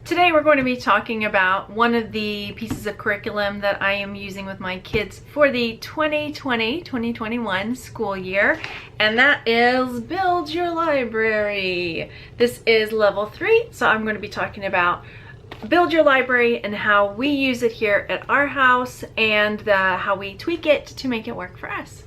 Today we're going to be talking about one of the pieces of curriculum that I am using with my kids for the 2020-2021 school year, and that is Build Your Library. This is level 3, so I'm going to be talking about Build Your Library and how we use it here at our house and how we tweak it to make it work for us.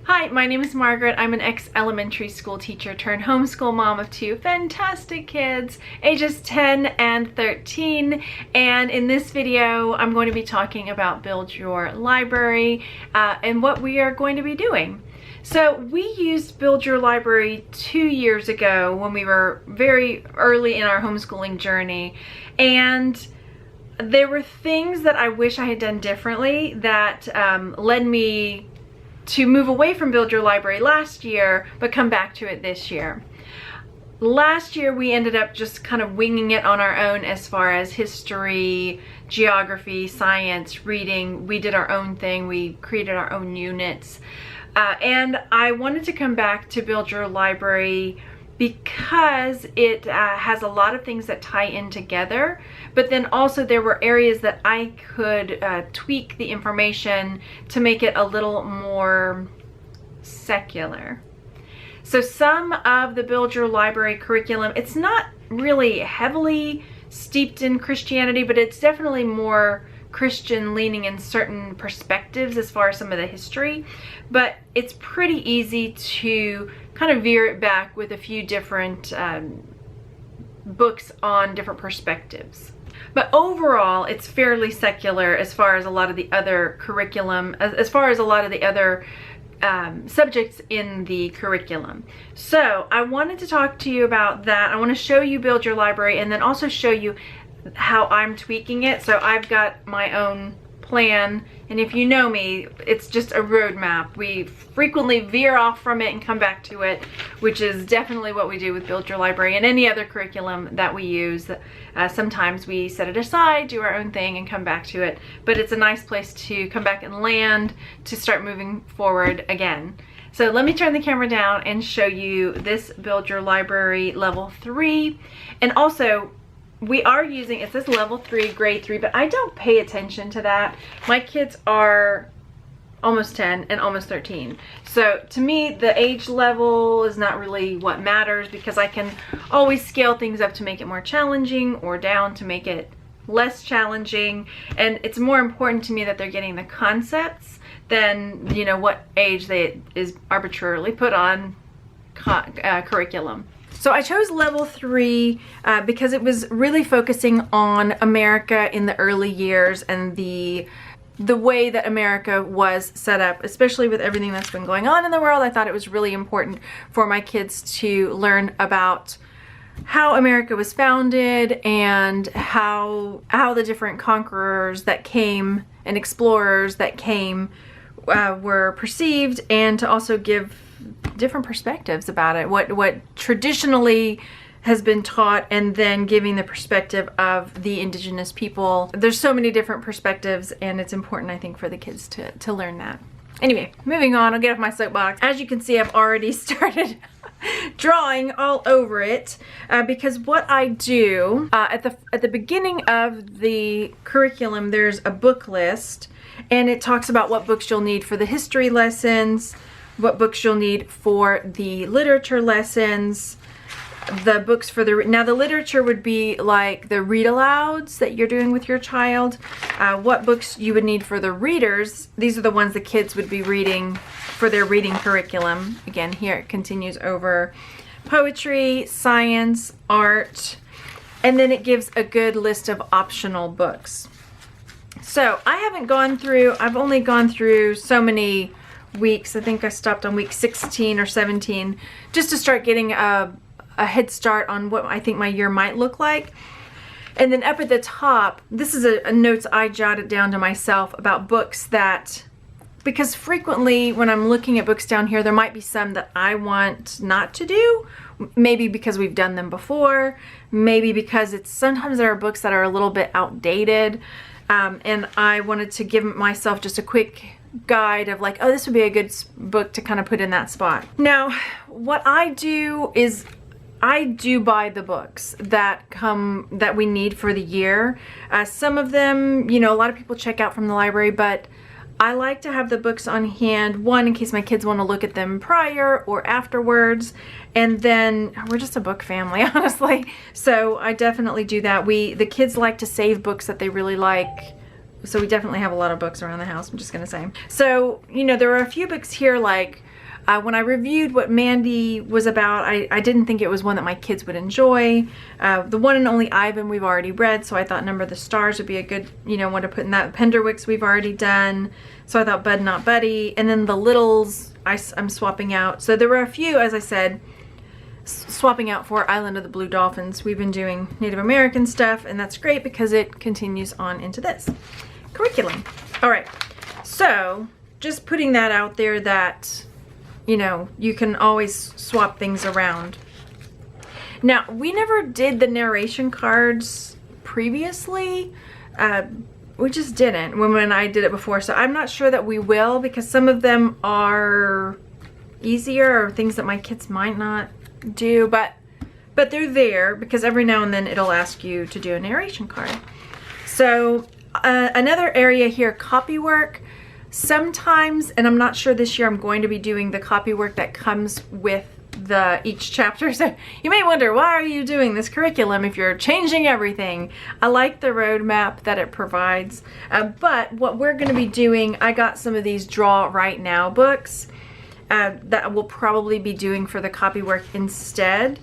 Hi, my name is Margaret. I'm an ex-elementary school teacher turned homeschool mom of two fantastic kids, ages 10 and 13. And in this video, I'm going to be talking about Build Your Library and what we are going to be doing. So we used Build Your Library 2 years ago when we were very early in our homeschooling journey. And there were things that I wish I had done differently that led me to move away from Build Your Library last year, but come back to it this year. Last year we ended up just kind of winging it on our own as far as history, geography, science, reading. We did our own thing. We created our own units. And I wanted to come back to Build Your Library because it has a lot of things that tie in together, but then also there were areas that I could tweak the information to make it a little more secular. So some of the Build Your Library curriculum, it's not really heavily steeped in Christianity, but it's definitely more Christian leaning in certain perspectives as far as some of the history, but it's pretty easy to kind of veer it back with a few different books on different perspectives. But overall, it's fairly secular as far as a lot of the other curriculum, as far as a lot of the other subjects in the curriculum. So I wanted to talk to you about that. I want to show you Build Your Library and then also show you how I'm tweaking it. So I've got my own plan, and if you know me, it's just a roadmap. We frequently veer off from it and come back to it, which is definitely what we do with Build Your Library and any other curriculum that we use. Sometimes we set it aside, do our own thing, and come back to it, but it's a nice place to come back and land to start moving forward again. So let me turn the camera down and show you this Build Your Library level 3. And also, we are using, it says level 3, grade 3, but I don't pay attention to that. My kids are almost 10 and almost 13. So to me, the age level is not really what matters, because I can always scale things up to make it more challenging or down to make it less challenging. And it's more important to me that they're getting the concepts than, you know, what age is arbitrarily put on curriculum. So I chose level 3 because it was really focusing on America in the early years and the way that America was set up, especially with everything that's been going on in the world. I thought it was really important for my kids to learn about how America was founded and how the different conquerors that came and explorers that came were perceived, and to also give different perspectives about it, what traditionally has been taught, and then giving the perspective of the indigenous people. There's so many different perspectives, and it's important, I think, for the kids to learn that. Anyway, moving on, I'll get off my soapbox. As you can see, I've already started drawing all over it because what I do at the beginning of the curriculum, there's a book list, and it talks about what books you'll need for the history lessons, what books you'll need for the literature lessons, the books for now the literature would be like the read alouds that you're doing with your child, what books you would need for the readers. These are the ones the kids would be reading for their reading curriculum. Again, here it continues over poetry, science, art, and then it gives a good list of optional books. So I haven't gone through, I've only gone through so many weeks. I think I stopped on week 16 or 17 just to start getting a head start on what I think my year might look like. And then up at the top, this is a notes I jotted down to myself about books that, because frequently when I'm looking at books down here, there might be some that I want not to do, maybe because we've done them before, maybe because sometimes there are books that are a little bit outdated. and I wanted to give myself just a quick guide of like, oh, this would be a good book to kind of put in that spot. Now, what I do is I do buy the books that we need for the year. Some of them, you know, a lot of people check out from the library, but I like to have the books on hand, one, in case my kids want to look at them prior or afterwards, and then we're just a book family, honestly. So I definitely do that. The kids like to save books that they really like, so we definitely have a lot of books around the house, I'm just gonna say. So, you know, there are a few books here, like when I reviewed what Mandy was about, I didn't think it was one that my kids would enjoy. The One and Only Ivan we've already read, so I thought Number of the Stars would be a good, you know, one to put in that. Penderwick's we've already done, so I thought Bud Not Buddy. And then the Littles, I'm swapping out. So there were a few, as I said, swapping out for Island of the Blue Dolphins. We've been doing Native American stuff, and that's great because it continues on into this curriculum. All right, so just putting that out there that, you know, you can always swap things around. Now, we never did the narration cards previously. We just didn't when I did it before, so I'm not sure that we will, because some of them are easier or things that my kids might not do, but they're there because every now and then it'll ask you to do a narration card. So another area here, copy work. Sometimes, and I'm not sure this year, I'm going to be doing the copy work that comes with each chapter. So you may wonder, why are you doing this curriculum if you're changing everything? I like the roadmap that it provides, but what we're going to be doing, I got some of these Draw Right Now books that we'll probably be doing for the copy work instead.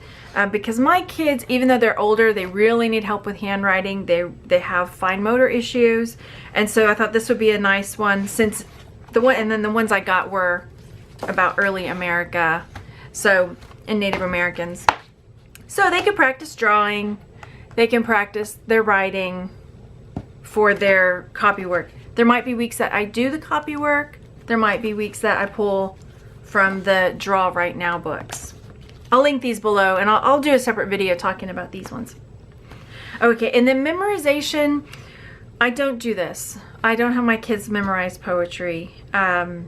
Because my kids, even though they're older, they really need help with handwriting. They have fine motor issues, and so I thought this would be a nice one, since the ones I got were about early America, so, and Native Americans. So they can practice drawing, they can practice their writing for their copy work. There might be weeks that I do the copy work, there might be weeks that I pull from the Draw Right Now books. I'll link these below, and I'll do a separate video talking about these ones. Okay, and then memorization, I don't do this. I don't have my kids memorize poetry. And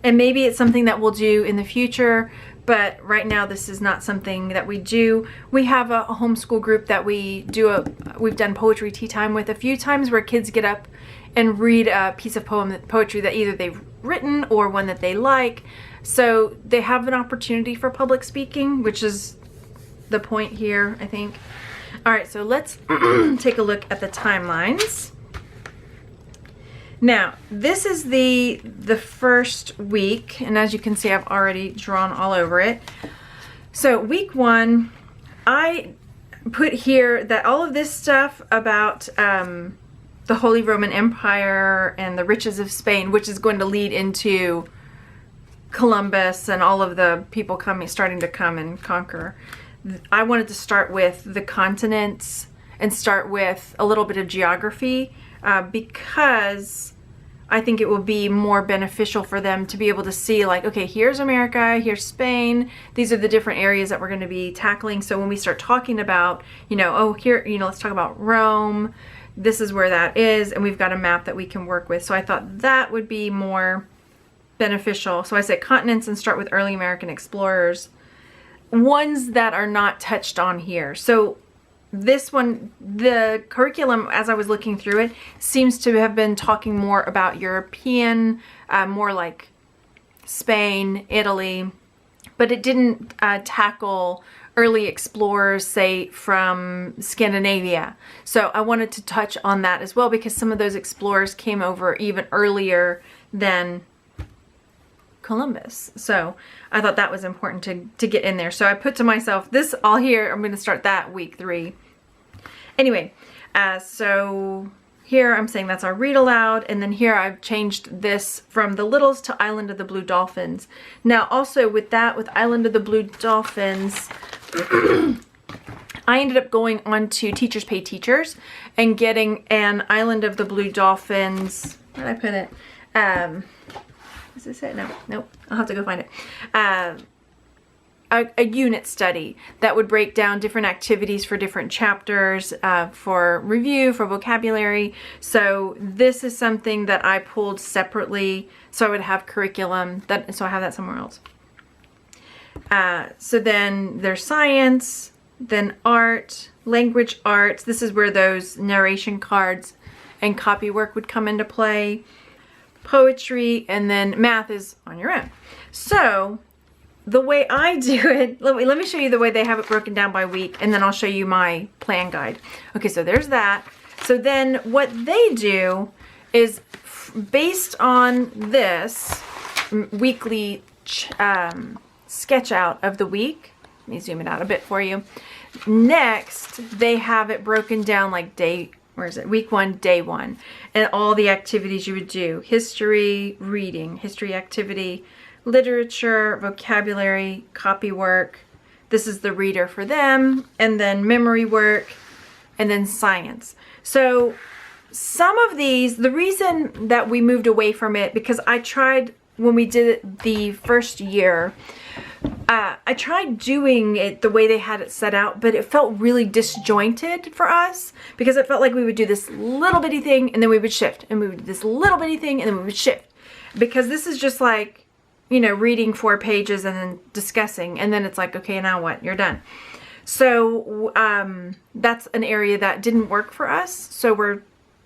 maybe it's something that we'll do in the future, but right now this is not something that we do. We have a homeschool group that we've done poetry tea time with a few times, where kids get up and read a piece of poetry that either they've written or one that they like. So they have an opportunity for public speaking, which is the point here, I think. All right, so let's take a look at the timelines. Now, this is the first week, and as you can see, I've already drawn all over it. So week 1, I put here that all of this stuff about the Holy Roman Empire and the riches of Spain, which is going to lead into Columbus and all of the people starting to come and conquer. I wanted to start with the continents and start with a little bit of geography, because I think it will be more beneficial for them to be able to see, like, okay, here's America, here's Spain, these are the different areas that we're going to be tackling. So when we start talking about, you know, oh, here, you know, let's talk about Rome, this is where that is, and we've got a map that we can work with. So I thought that would be more beneficial. So I said continents and start with early American explorers, ones that are not touched on here. So this one, the curriculum, as I was looking through it, seems to have been talking more about European, more like Spain, Italy, but it didn't tackle early explorers, say, from Scandinavia. So I wanted to touch on that as well, because some of those explorers came over even earlier than Columbus. So I thought that was important to get in there. So I put to myself, this all here, I'm going to start that week 3. Anyway, so here I'm saying that's our read aloud, and then here I've changed this from the Littles to Island of the Blue Dolphins. Now also with that, with Island of the Blue Dolphins, I ended up going on to Teachers Pay Teachers and getting an Island of the Blue Dolphins, where did I put it? Is this it? No, nope. I'll have to go find it. a unit study that would break down different activities for different chapters, for review, for vocabulary. So this is something that I pulled separately, so I would have curriculum, so I have that somewhere else. So then there's science, then art, language arts. This is where those narration cards and copy work would come into play. Poetry, and then math is on your own. So the way I do it, let me show you the way they have it broken down by week, and then I'll show you my plan guide. Okay, so there's that. So then what they do is based on this weekly sketch out of the week. Let me zoom it out a bit for you. Next, they have it broken down like week 1, day 1, and all the activities you would do. History, reading, history activity, literature, vocabulary, copy work. This is the reader for them, and then memory work, and then science. So some of these, the reason that we moved away from it, because I tried when we did it the first year, I tried doing it the way they had it set out, but it felt really disjointed for us, because it felt like we would do this little bitty thing and then we would shift, and we would do this little bitty thing and then we would shift, because this is just like, you know, reading 4 pages and then discussing, and then it's like, okay, now what? You're done. So that's an area that didn't work for us, so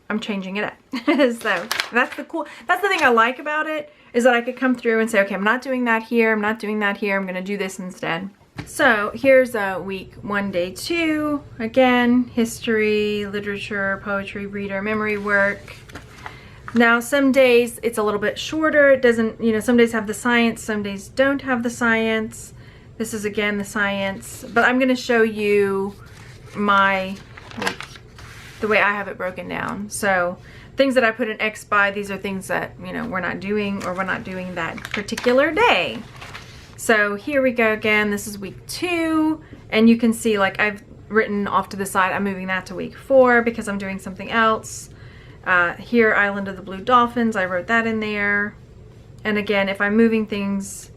I'm changing it up. So that's the thing I like about it, is that I could come through and say, okay, I'm not doing that here, I'm not doing that here, I'm gonna do this instead. So here's week 1, day 2. Again, history, literature, poetry, reader, memory work. Now some days it's a little bit shorter. It doesn't, you know, some days have the science, some days don't have the science. This is again the science, but I'm gonna show you the way I have it broken down. So things that I put an X by, these are things that, you know, we're not doing, or we're not doing that particular day. So here we go again. This is week 2, and you can see like I've written off to the side, I'm moving that to week 4 because I'm doing something else. Here, Island of the Blue Dolphins, I wrote that in there. And again, if I'm moving things,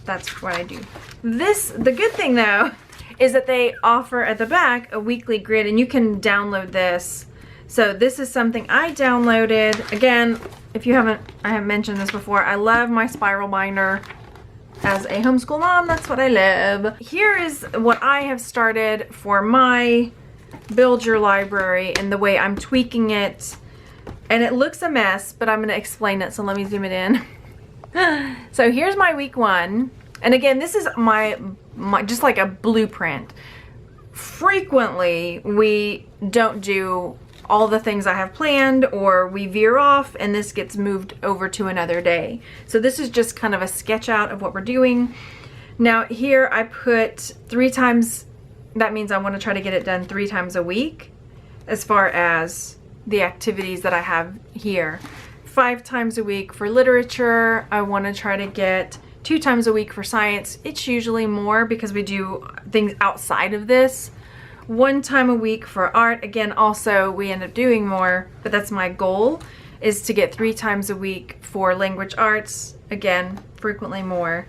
that's what I do. The good thing though, is that they offer at the back a weekly grid, and you can download this. So this is something I downloaded. Again, if you haven't, I have mentioned this before, I love my spiral binder. As a homeschool mom, that's what I love. Here is what I have started for my Build Your Library and the way I'm tweaking it. And it looks a mess, but I'm gonna explain it, so let me zoom it in. So here's my week 1. And again, this is my just like a blueprint. Frequently, we don't do all the things I have planned, or we veer off and this gets moved over to another day. So this is just kind of a sketch out of what we're doing. Now here I put 3 times, that means I want to try to get it done 3 times a week as far as the activities that I have here. 5 times a week for literature. I want to try to get 2 times a week for science. It's usually more because we do things outside of this. 1 time a week for art. Again, also we end up doing more, but that's my goal, is to get 3 times a week for language arts. Again, frequently more.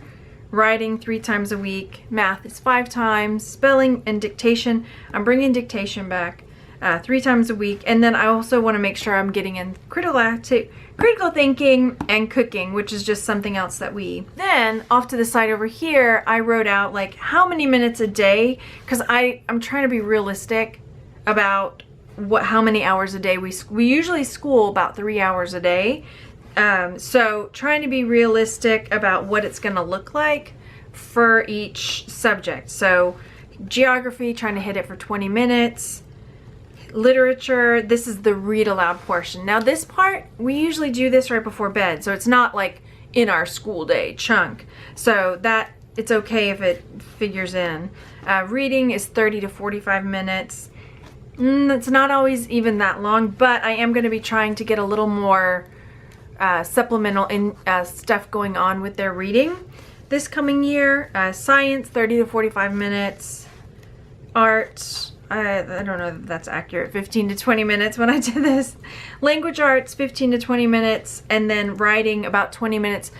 Writing 3 times a week. Math is 5 times. Spelling and dictation, I'm bringing dictation back 3 times a week. And then I also want to make sure I'm getting in critical thinking and cooking, which is just something else that then off to the side over here, I wrote out like how many minutes a day, because I'm trying to be realistic about how many hours a day we usually school about 3 hours a day. So trying to be realistic about what it's going to look like for each subject. So geography, trying to hit it for 20 minutes. Literature, this is the read aloud portion. Now this part, we usually do this right before bed, so it's not like in our school day chunk. So that, it's okay if it figures in. Reading is 30 to 45 minutes. It's not always even that long, but I am going to be trying to get a little more supplemental stuff going on with their reading this coming year. Science, 30 to 45 minutes. Art, I don't know if that's accurate, 15 to 20 minutes when I did this. Language arts, 15 to 20 minutes, and then writing about 20 minutes.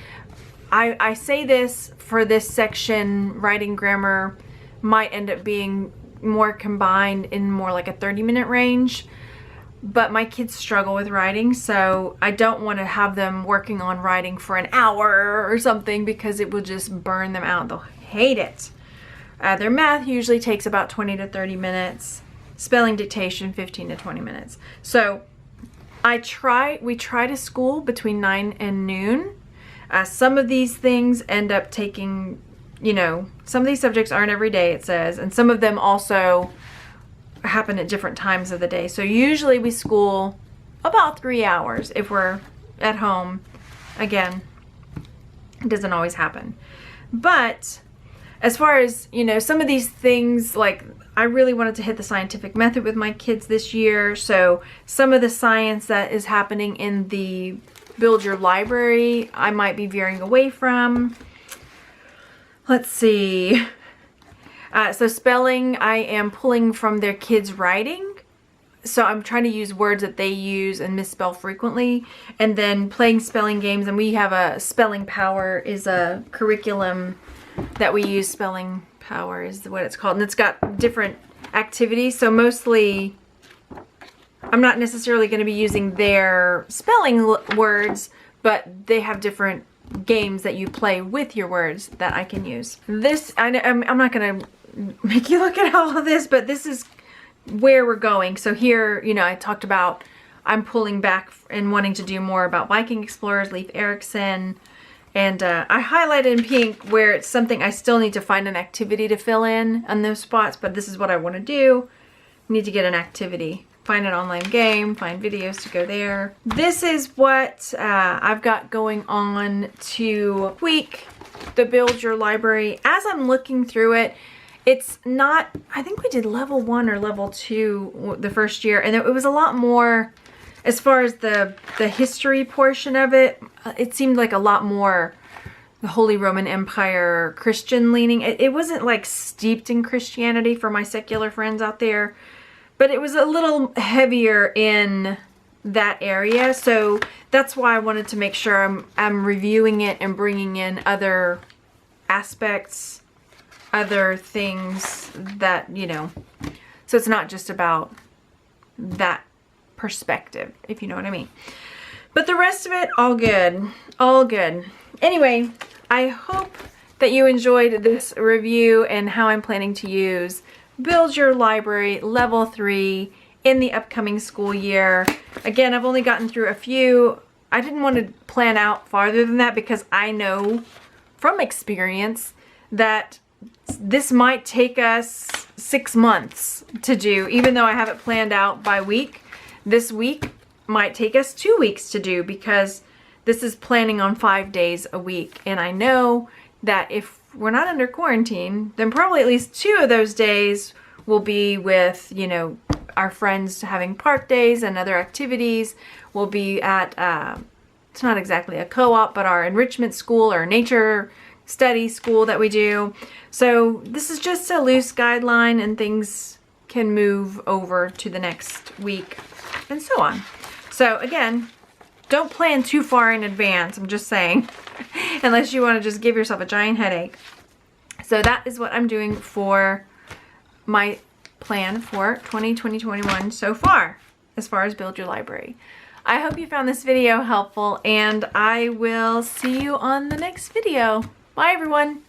I say this for this section, writing grammar might end up being more combined in more like a 30-minute range, but my kids struggle with writing, so I don't want to have them working on writing for an hour or something because it will just burn them out. They'll hate it. Their math usually takes about 20 to 30 minutes. Spelling dictation, 15 to 20 minutes. So we try to school between 9 and noon. Some of these things end up taking, you know, some of these subjects aren't every day, it says, and some of them also happen at different times of the day. So usually we school about 3 hours if we're at home. Again, it doesn't always happen. But as far as, you know, some of these things, like I really wanted to hit the scientific method with my kids this year. So some of the science that is happening in the Build Your Library, I might be veering away from. Let's see. So spelling, I am pulling from their kids' writing. So I'm trying to use words that they use and misspell frequently. And then playing spelling games. And we have a Spelling Power is a curriculum that we use. Spelling Power is what it's called. And it's got different activities. So mostly I'm not necessarily going to be using their spelling words, but they have different games that you play with your words that I can use. This, I'm not going to make you look at all of this, but this is where we're going. So here, you know, I talked about I'm pulling back and wanting to do more about Viking explorers, Leif Erikson, and I highlighted in pink where it's something I still need to find an activity to fill in on those spots, but this is what I want to do. I need to get an activity. Find an online game, find videos to go there. This is what I've got going on to tweak the Build Your Library. As I'm looking through it, it's not, I think we did level 1 or level 2 the first year, and it was a lot more, as far as the history portion of it, it seemed like a lot more the Holy Roman Empire Christian leaning. It wasn't like steeped in Christianity for my secular friends out there, but it was a little heavier in that area. So that's why I wanted to make sure I'm reviewing it and bringing in other aspects, other things that, you know, so it's not just about that perspective, if you know what I mean. But the rest of it, all good. All good. Anyway, I hope that you enjoyed this review and how I'm planning to use Build Your Library Level 3 in the upcoming school year. Again, I've only gotten through a few. I didn't want to plan out farther than that because I know from experience that this might take us 6 months to do, even though I have it planned out by week. This week might take us 2 weeks to do because this is planning on 5 days a week. And I know that if we're not under quarantine, then probably at least 2 of those days will be with, you know, our friends having park days and other activities. We'll be at, it's not exactly a co-op, but our enrichment school or nature study school that we do. So this is just a loose guideline and things can move over to the next week and so on. So again, don't plan too far in advance, I'm just saying, unless you want to just give yourself a giant headache. So that is what I'm doing for my plan for 2020-2021 so far, as far as Build Your Library. I hope you found this video helpful, and I will see you on the next video. Bye, everyone.